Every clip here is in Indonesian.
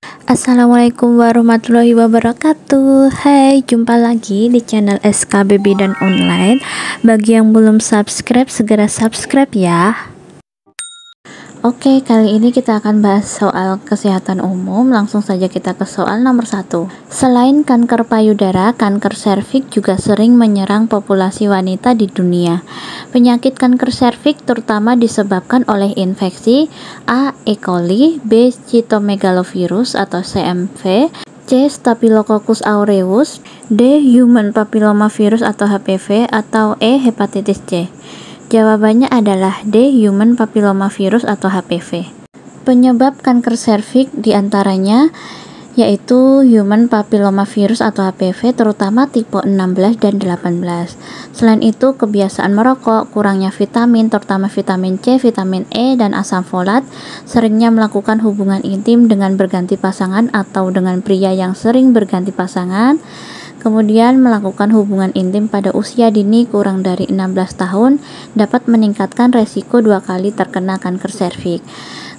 Assalamualaikum warahmatullahi wabarakatuh. Hai, jumpa lagi di channel SKB Bidan Online. Bagi yang belum subscribe, segera subscribe ya. Oke, kali ini kita akan bahas soal kesehatan umum. Langsung saja kita ke soal nomor 1. Selain kanker payudara, kanker serviks juga sering menyerang populasi wanita di dunia. Penyakit kanker serviks terutama disebabkan oleh infeksi A. E. coli, B. Cytomegalovirus atau CMV, C. Staphylococcus aureus, D. Human papillomavirus atau HPV, atau E. hepatitis C. Jawabannya adalah D. Human papillomavirus atau HPV. Penyebab kanker serviks diantaranya yaitu human papillomavirus atau HPV, terutama tipe 16 dan 18. Selain itu, kebiasaan merokok, kurangnya vitamin, terutama vitamin C, vitamin E, dan asam folat, seringnya melakukan hubungan intim dengan berganti pasangan atau dengan pria yang sering berganti pasangan, kemudian melakukan hubungan intim pada usia dini kurang dari 16 tahun dapat meningkatkan resiko 2 kali terkena kanker serviks.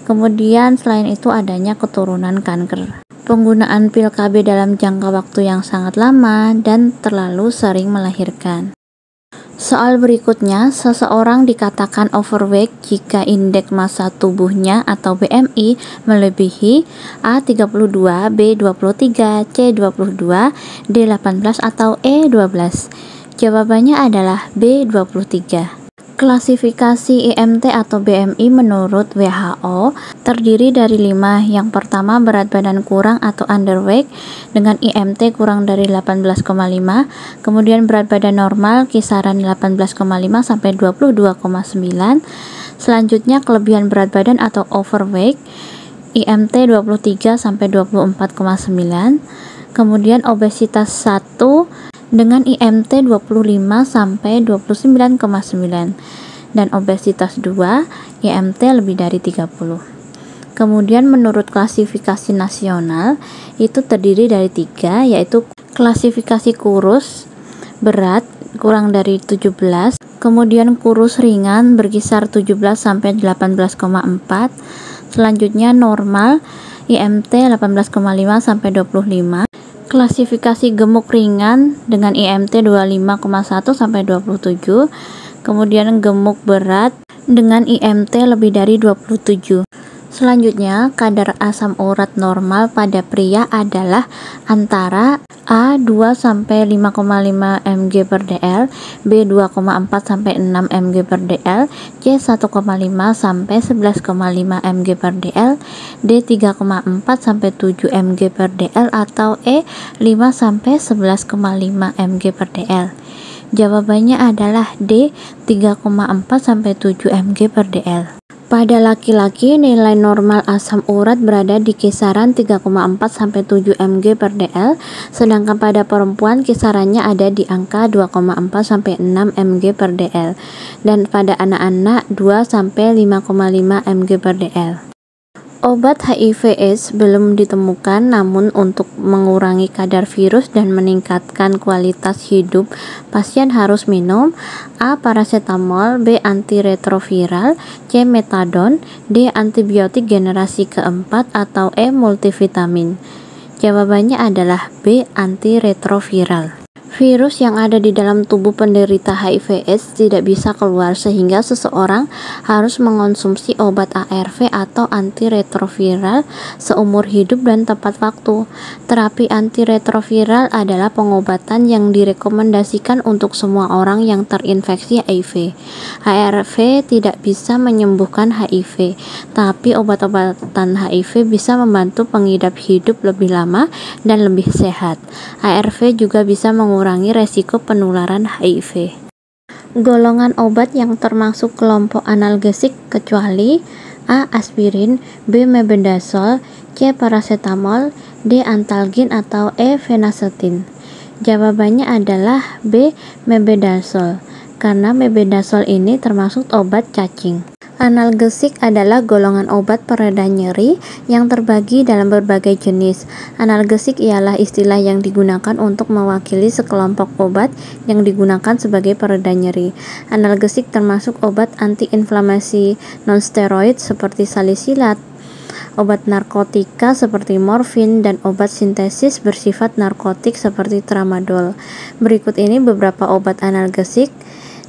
Kemudian selain itu adanya keturunan kanker. Penggunaan pil KB dalam jangka waktu yang sangat lama dan terlalu sering melahirkan. Soal berikutnya, seseorang dikatakan overweight jika indeks massa tubuhnya atau BMI melebihi A. 32, B. 23, C. 22, D. 18, atau E. 12. Jawabannya adalah B. 23. Klasifikasi IMT atau BMI menurut WHO terdiri dari 5. Yang pertama, berat badan kurang atau underweight dengan IMT kurang dari 18,5. Kemudian berat badan normal kisaran 18,5 sampai 22,9. Selanjutnya kelebihan berat badan atau overweight IMT 23 sampai 24,9. Kemudian obesitas 1 dengan IMT 25 sampai 29,9 dan obesitas 2 IMT lebih dari 30. Kemudian menurut klasifikasi nasional itu terdiri dari 3, yaitu klasifikasi kurus berat kurang dari 17, kemudian kurus ringan berkisar 17 sampai 18,4, selanjutnya normal IMT 18,5 sampai 25. Klasifikasi gemuk ringan dengan IMT 25,1 sampai 27, kemudian gemuk berat dengan IMT lebih dari 27. Selanjutnya, kadar asam urat normal pada pria adalah antara A 2 sampai 5,5 mg per dl, B 2,4 sampai 6 mg per dl, C 1,5 sampai 11,5 mg per dl, D 3,4 sampai 7 mg per dl, atau E 5 sampai 11,5 mg per dl. Jawabannya adalah D 3,4 sampai 7 mg per dl. Pada laki-laki, nilai normal asam urat berada di kisaran 3,4 sampai 7 mg per dl, sedangkan pada perempuan kisarannya ada di angka 2,4 sampai 6 mg per dl, dan pada anak-anak 2 sampai 5,5 mg per dl. Obat HIV/AIDS belum ditemukan, namun untuk mengurangi kadar virus dan meningkatkan kualitas hidup, pasien harus minum A. paracetamol, B. antiretroviral, C. metadon, D. antibiotik generasi keempat, atau E. multivitamin. Jawabannya adalah B. antiretroviral. Virus yang ada di dalam tubuh penderita HIV/AIDS tidak bisa keluar sehingga seseorang harus mengonsumsi obat ARV atau antiretroviral seumur hidup dan tepat waktu. Terapi antiretroviral adalah pengobatan yang direkomendasikan untuk semua orang yang terinfeksi HIV. ARV tidak bisa menyembuhkan HIV, tapi obat-obatan HIV bisa membantu pengidap hidup lebih lama dan lebih sehat. ARV juga bisa mengurangi resiko penularan HIV. Golongan obat yang termasuk kelompok analgesik kecuali A. aspirin, B. mebendazole, C. paracetamol, D. antalgin, atau E. fenacetin. Jawabannya adalah B. mebendazole, karena mebendazole ini termasuk obat cacing. Analgesik adalah golongan obat pereda nyeri yang terbagi dalam berbagai jenis. Analgesik ialah istilah yang digunakan untuk mewakili sekelompok obat yang digunakan sebagai pereda nyeri. Analgesik termasuk obat antiinflamasi non-steroid seperti salisilat, obat narkotika seperti morfin, dan obat sintesis bersifat narkotik seperti tramadol. Berikut ini beberapa obat analgesik,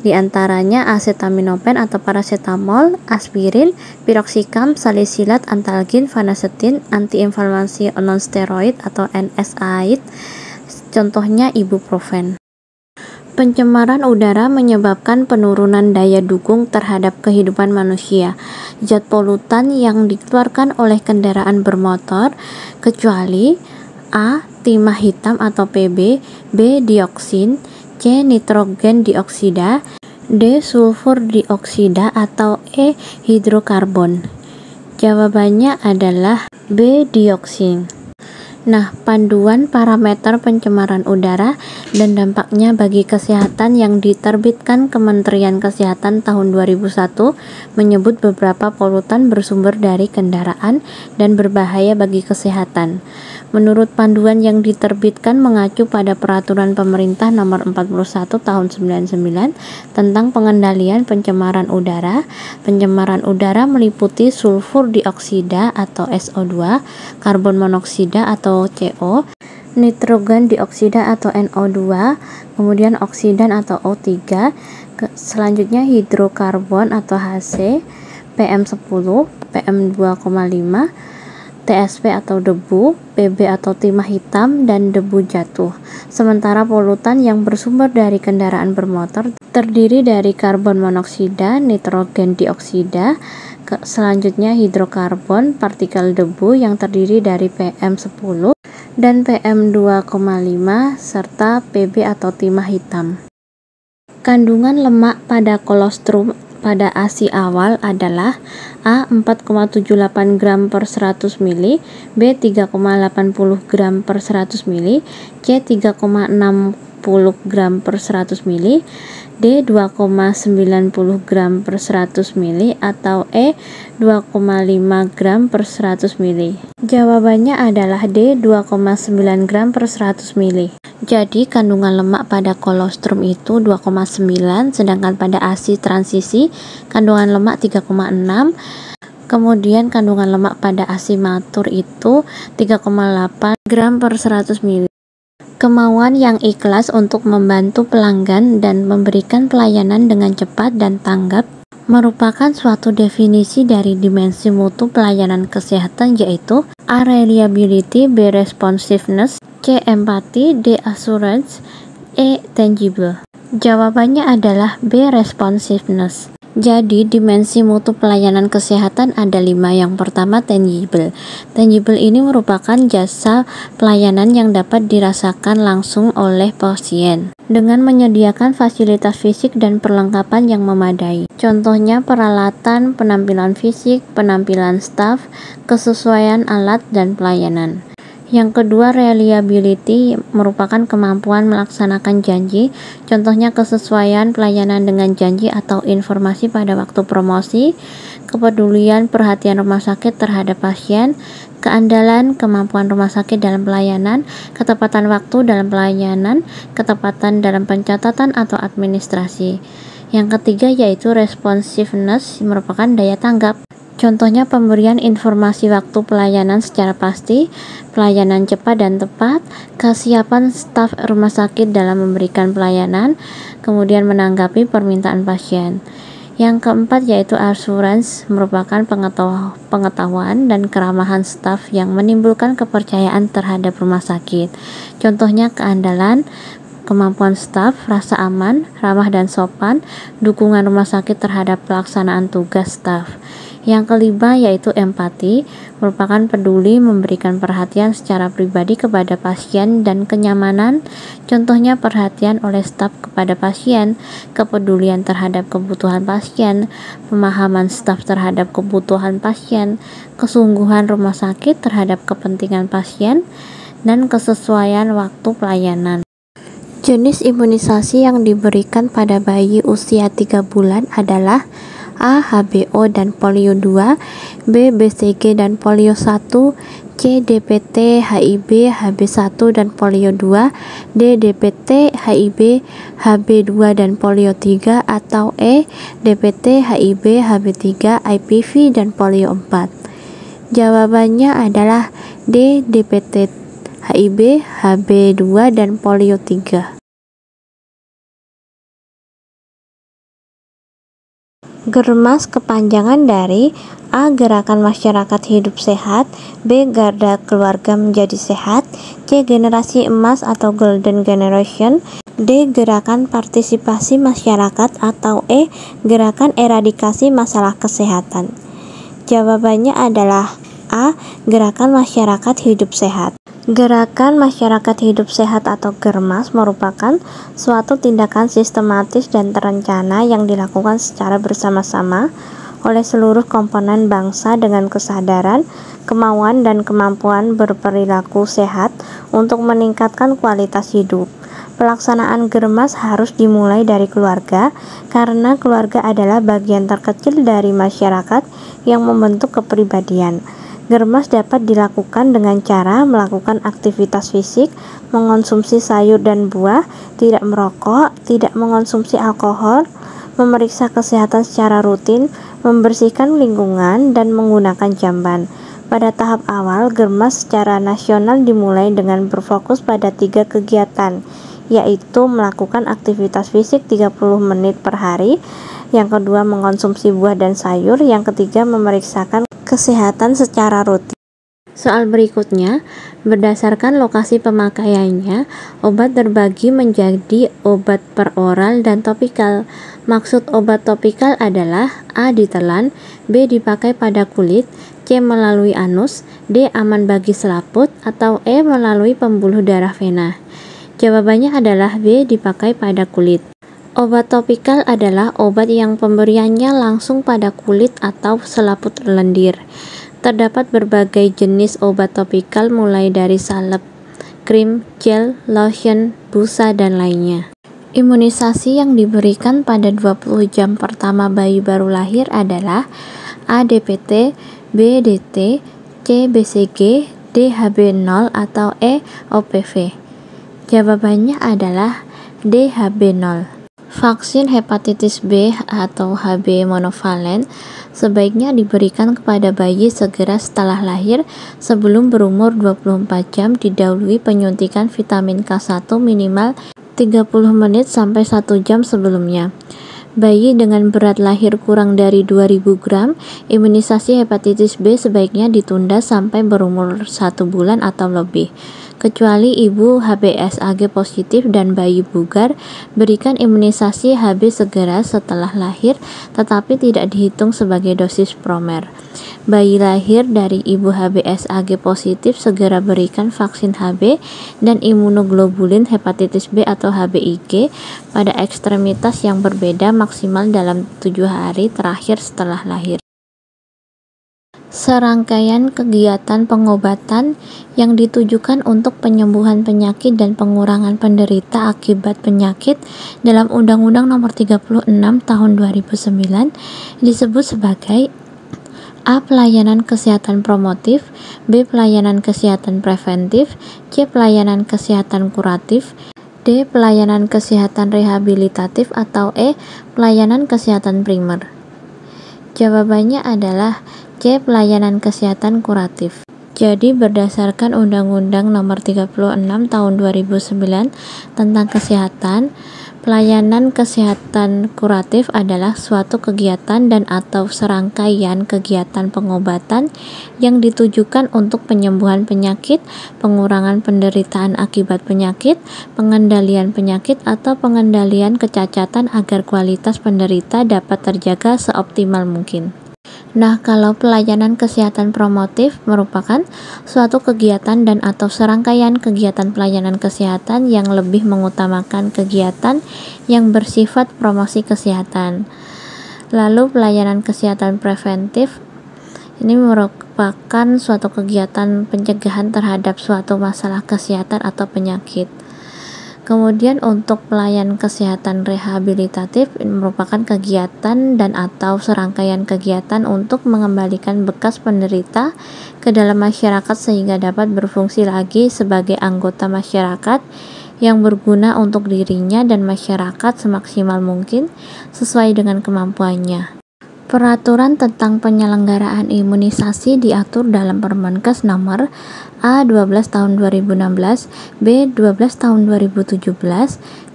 diantaranya acetaminophen atau paracetamol, aspirin, piroxicam, salisilat, antalgin, phenacetin, antiinflamasi non-steroid atau NSAID, contohnya ibuprofen. Pencemaran udara menyebabkan penurunan daya dukung terhadap kehidupan manusia. Zat polutan yang dikeluarkan oleh kendaraan bermotor, kecuali A. timah hitam atau PB, B. dioksin, C. nitrogen dioksida, D. sulfur dioksida, atau E. hidrokarbon. Jawabannya adalah B. dioksin. Nah, panduan parameter pencemaran udara dan dampaknya bagi kesehatan yang diterbitkan Kementerian Kesehatan tahun 2001 menyebut beberapa polutan bersumber dari kendaraan dan berbahaya bagi kesehatan. Menurut panduan yang diterbitkan mengacu pada peraturan pemerintah nomor 41 tahun 99 tentang pengendalian pencemaran udara. Pencemaran udara meliputi sulfur dioksida atau SO2, karbon monoksida atau CO, nitrogen dioksida atau NO2, kemudian oksidan atau O3, selanjutnya hidrokarbon atau HC, PM10, PM2,5, TSP atau debu, PB atau timah hitam, dan debu jatuh. Sementara polutan yang bersumber dari kendaraan bermotor terdiri dari karbon monoksida, nitrogen dioksida, selanjutnya hidrokarbon, partikel debu yang terdiri dari PM10 dan PM2,5 serta PB atau timah hitam. Kandungan lemak pada kolostrum pada ASI awal adalah A 4,78 gram per 100 ml, B 3,80 gram per 100 ml, C 3,60 gram per 100 ml, D 2,90 gram per 100 ml, atau E 2,5 gram per 100 ml. Jawabannya adalah D 2,9 gram per 100 ml. Jadi kandungan lemak pada kolostrum itu 2,9, sedangkan pada ASI transisi kandungan lemak 3,6. Kemudian kandungan lemak pada ASI matur itu 3,8 gram per 100 ml. Kemauan yang ikhlas untuk membantu pelanggan dan memberikan pelayanan dengan cepat dan tanggap merupakan suatu definisi dari dimensi mutu pelayanan kesehatan, yaitu A. reliability, B. responsiveness, C. empathy, D. assurance, E. tangible. Jawabannya adalah B. responsiveness. Jadi dimensi mutu pelayanan kesehatan ada 5. Yang pertama tangible. Tangible ini merupakan jasa pelayanan yang dapat dirasakan langsung oleh pasien dengan menyediakan fasilitas fisik dan perlengkapan yang memadai. Contohnya peralatan, penampilan fisik, penampilan staf, kesesuaian alat, dan pelayanan. Yang kedua, reliability merupakan kemampuan melaksanakan janji, contohnya kesesuaian pelayanan dengan janji atau informasi pada waktu promosi, kepedulian perhatian rumah sakit terhadap pasien, keandalan kemampuan rumah sakit dalam pelayanan, ketepatan waktu dalam pelayanan, ketepatan dalam pencatatan atau administrasi. Yang ketiga yaitu responsiveness merupakan daya tanggap. Contohnya pemberian informasi waktu pelayanan secara pasti, pelayanan cepat dan tepat, kesiapan staf rumah sakit dalam memberikan pelayanan, kemudian menanggapi permintaan pasien. Yang keempat yaitu assurance merupakan pengetahuan dan keramahan staf yang menimbulkan kepercayaan terhadap rumah sakit. Contohnya keandalan, kemampuan staf, rasa aman, ramah dan sopan, dukungan rumah sakit terhadap pelaksanaan tugas staf. Yang kelima yaitu empati, merupakan peduli memberikan perhatian secara pribadi kepada pasien dan kenyamanan, contohnya perhatian oleh staf kepada pasien, kepedulian terhadap kebutuhan pasien, pemahaman staf terhadap kebutuhan pasien, kesungguhan rumah sakit terhadap kepentingan pasien, dan kesesuaian waktu pelayanan. Jenis imunisasi yang diberikan pada bayi usia 3 bulan adalah A. HBO dan polio 2, B. BCG dan polio 1, C. DPT, HIB, HB1 dan polio 2, D. DPT, HIB, HB2 dan polio 3, atau E. DPT, HIB, HB3, IPV dan polio 4. Jawabannya adalah D. DPT, HIV, HB2, dan polio 3. Germas kepanjangan dari A. Gerakan Masyarakat Hidup Sehat, B. Garda Keluarga Menjadi Sehat, C. Generasi Emas atau Golden Generation, D. Gerakan Partisipasi Masyarakat, atau E. Gerakan Eradikasi Masalah Kesehatan. Jawabannya adalah A. Gerakan Masyarakat Hidup Sehat. Gerakan Masyarakat Hidup Sehat atau Germas merupakan suatu tindakan sistematis dan terencana yang dilakukan secara bersama-sama oleh seluruh komponen bangsa dengan kesadaran, kemauan, dan kemampuan berperilaku sehat untuk meningkatkan kualitas hidup. Pelaksanaan Germas harus dimulai dari keluarga karena keluarga adalah bagian terkecil dari masyarakat yang membentuk kepribadian. Germas dapat dilakukan dengan cara melakukan aktivitas fisik, mengonsumsi sayur dan buah, tidak merokok, tidak mengonsumsi alkohol, memeriksa kesehatan secara rutin, membersihkan lingkungan, dan menggunakan jamban. Pada tahap awal, Germas secara nasional dimulai dengan berfokus pada 3 kegiatan, yaitu melakukan aktivitas fisik 30 menit per hari, yang kedua mengonsumsi buah dan sayur, yang ketiga memeriksakan kesehatan secara rutin. Soal berikutnya, berdasarkan lokasi pemakaiannya, obat terbagi menjadi obat peroral dan topikal. Maksud obat topikal adalah A. ditelan, B. dipakai pada kulit, C. melalui anus, D. aman bagi selaput, atau E. melalui pembuluh darah vena. Jawabannya adalah B. dipakai pada kulit. Obat topikal adalah obat yang pemberiannya langsung pada kulit atau selaput lendir. Terdapat berbagai jenis obat topikal mulai dari salep, krim, gel, lotion, busa, dan lainnya. Imunisasi yang diberikan pada 20 jam pertama bayi baru lahir adalah A. DPT, B. DT, C. BCG, D. HB0, atau E. OPV. Jawabannya adalah D. HB0. Vaksin hepatitis B atau HB monovalen sebaiknya diberikan kepada bayi segera setelah lahir sebelum berumur 24 jam didahului penyuntikan vitamin K1 minimal 30 menit sampai 1 jam sebelumnya. Bayi dengan berat lahir kurang dari 2000 gram, imunisasi hepatitis B sebaiknya ditunda sampai berumur 1 bulan atau lebih. Kecuali ibu HBsAg positif dan bayi bugar, berikan imunisasi HB segera setelah lahir, tetapi tidak dihitung sebagai dosis promer. Bayi lahir dari ibu HBsAg positif segera berikan vaksin HB dan imunoglobulin hepatitis B atau HBIG pada ekstremitas yang berbeda maksimal dalam 7 hari terakhir setelah lahir. Serangkaian kegiatan pengobatan yang ditujukan untuk penyembuhan penyakit dan pengurangan penderita akibat penyakit dalam Undang-Undang Nomor 36 Tahun 2009 disebut sebagai A. Pelayanan kesehatan promotif, B. Pelayanan kesehatan preventif, C. Pelayanan kesehatan kuratif, D. Pelayanan kesehatan rehabilitatif, atau E. Pelayanan kesehatan primer. Jawabannya adalah C. Pelayanan kesehatan kuratif. Jadi berdasarkan Undang-Undang Nomor 36 Tahun 2009 tentang kesehatan, pelayanan kesehatan kuratif adalah suatu kegiatan dan atau serangkaian kegiatan pengobatan yang ditujukan untuk penyembuhan penyakit, pengurangan penderitaan akibat penyakit, pengendalian penyakit, atau pengendalian kecacatan agar kualitas penderita dapat terjaga seoptimal mungkin. Nah, kalau pelayanan kesehatan promotif merupakan suatu kegiatan dan atau serangkaian kegiatan pelayanan kesehatan yang lebih mengutamakan kegiatan yang bersifat promosi kesehatan. Lalu pelayanan kesehatan preventif ini merupakan suatu kegiatan pencegahan terhadap suatu masalah kesehatan atau penyakit. Kemudian untuk pelayanan kesehatan rehabilitatif merupakan kegiatan dan atau serangkaian kegiatan untuk mengembalikan bekas penderita ke dalam masyarakat sehingga dapat berfungsi lagi sebagai anggota masyarakat yang berguna untuk dirinya dan masyarakat semaksimal mungkin sesuai dengan kemampuannya. Peraturan tentang penyelenggaraan imunisasi diatur dalam Permenkes nomor A12 tahun 2016, B12 tahun 2017,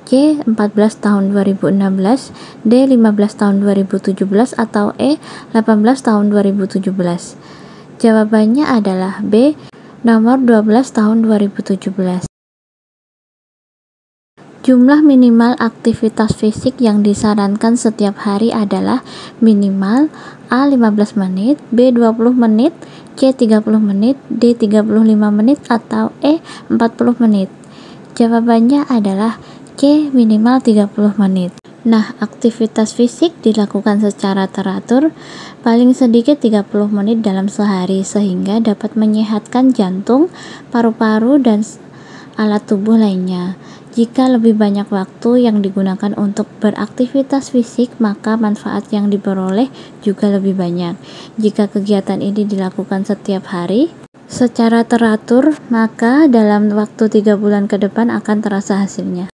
C14 tahun 2016, D15 tahun 2017 atau E18 tahun 2017. Jawabannya adalah B nomor 12 tahun 2017. Jumlah minimal aktivitas fisik yang disarankan setiap hari adalah minimal A 15 menit, B 20 menit, C 30 menit, D 35 menit, atau E 40 menit. Jawabannya adalah C minimal 30 menit. Nah, aktivitas fisik dilakukan secara teratur paling sedikit 30 menit dalam sehari sehingga dapat menyehatkan jantung, paru-paru, dan alat tubuh lainnya. Jika lebih banyak waktu yang digunakan untuk beraktivitas fisik, maka manfaat yang diperoleh juga lebih banyak. Jika kegiatan ini dilakukan setiap hari secara teratur, maka dalam waktu 3 bulan ke depan akan terasa hasilnya.